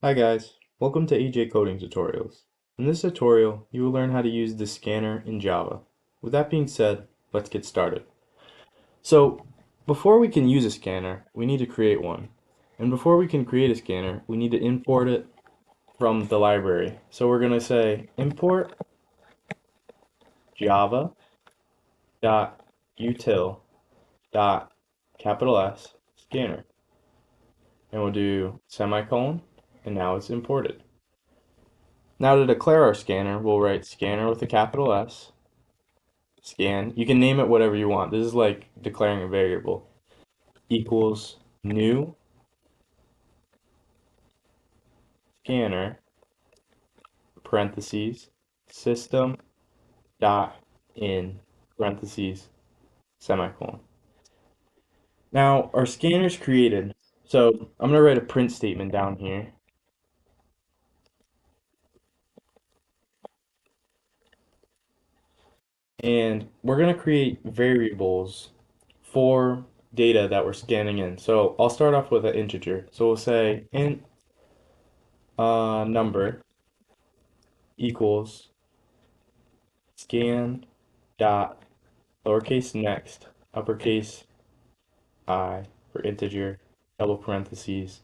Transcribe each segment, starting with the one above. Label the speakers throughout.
Speaker 1: Hi guys, welcome to AJ Coding Tutorials. In this tutorial, you will learn how to use the scanner in Java. With that being said, let's get started. So, before we can use a scanner, we need to create one. And before we can create a scanner, we need to import it from the library. So we're going to say import java.util.S scanner. And we'll do semicolon, and now it's imported. Now to declare our scanner, we'll write scanner with a capital S, scan. You can name it whatever you want. This is like declaring a variable. Equals new scanner, parentheses, system dot in, parentheses, semicolon. Now our scanner's created. So I'm going to write a print statement down here. And we're going to create variables for data that we're scanning in. So I'll start off with an integer. So we'll say int number equals scan dot lowercase next uppercase I for integer double parentheses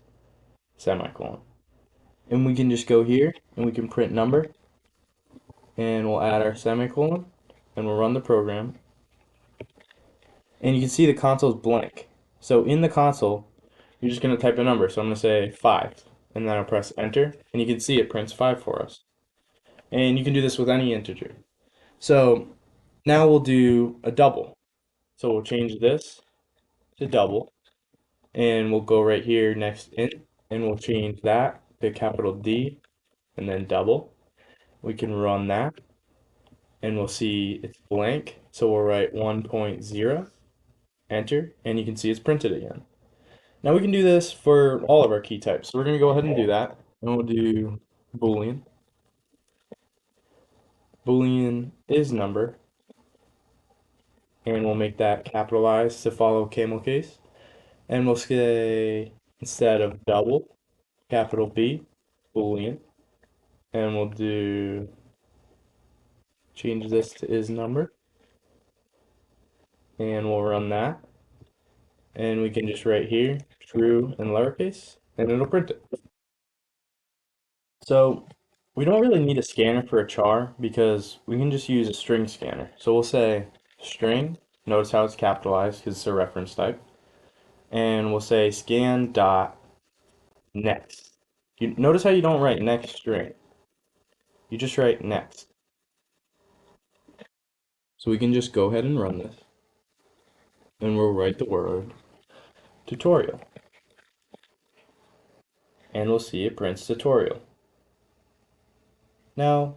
Speaker 1: semicolon. And we can just go here and we can print number and we'll add our semicolon and we'll run the program. And you can see the console is blank. So in the console, you're just going to type a number. So I'm going to say 5 and then I'll press enter and you can see it prints 5 for us. And you can do this with any integer. So now we'll do a double. So we'll change this to double and we'll go right here next int and we'll change that to capital D and then double. We can run that and we'll see it's blank. So we'll write 1.0, enter, and you can see it's printed again. Now we can do this for all of our key types. So we're going to go ahead and do that. And we'll do Boolean. Boolean is number. And we'll make that capitalized to follow camel case. And we'll say, instead of double, capital B, Boolean. And we'll do, change this to is number. And we'll run that. And we can just write here, true in lowercase, and it'll print it. So we don't really need a scanner for a char because we can just use a string scanner. So we'll say string, notice how it's capitalized because it's a reference type. And we'll say scan dot next. You notice how you don't write next string. You just write next. So we can just go ahead and run this. And we'll write the word tutorial. And we'll see it prints tutorial. Now,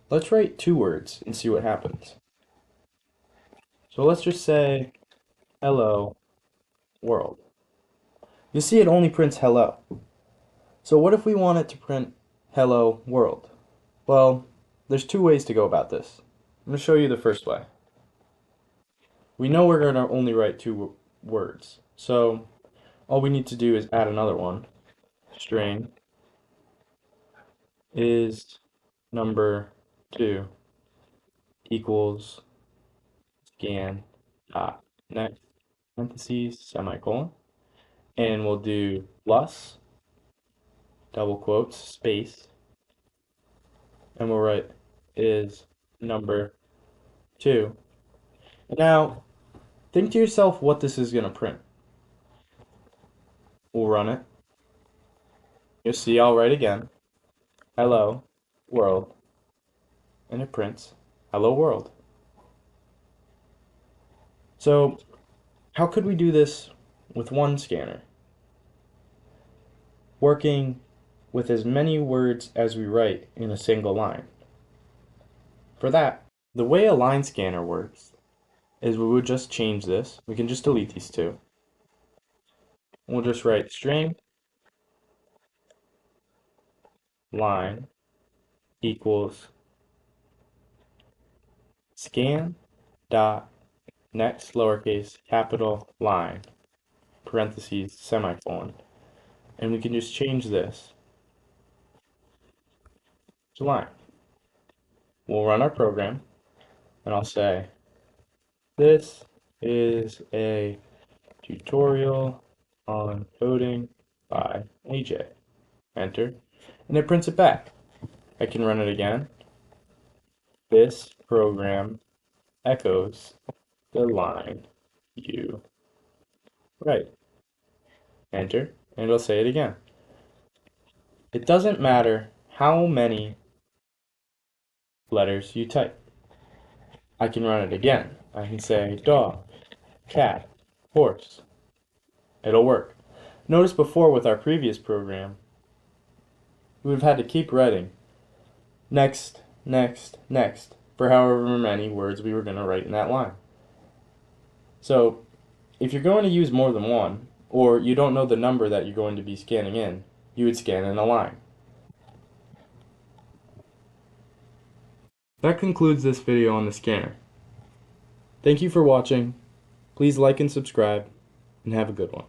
Speaker 1: let's write 2 words and see what happens. So let's just say hello world. You see it only prints hello. So what if we want it to print hello world? Well, there's 2 ways to go about this. I'm going to show you the first way. We know we're going to only write 2 words. So all we need to do is add another one. String is number 2 equals scan dot next parentheses semicolon. And we'll do plus double quotes space and we'll write is number 2. Now think to yourself what this is going to print. We'll run it. You'll see I'll write again hello world and it prints hello world. So how could we do this with one scanner? Working with as many words as we write in a single line. For that, the way a line scanner works is we would just change this. We can just delete these 2. We'll just write string line equals scan dot next lowercase capital line parentheses semicolon. And we can just change this line. We'll run our program, and I'll say, this is a tutorial on coding by AJ. Enter, and it prints it back. I can run it again. This program echoes the line you write. Enter, and it'll say it again. It doesn't matter how many letters you type. I can run it again. I can say dog, cat, horse. It'll work. Notice before with our previous program, we would have had to keep writing next, next, next for however many words we were going to write in that line. So if you're going to use more than one, or you don't know the number that you're going to be scanning in, you would scan in a line. That concludes this video on the scanner. Thank you for watching. Please like and subscribe, and have a good one.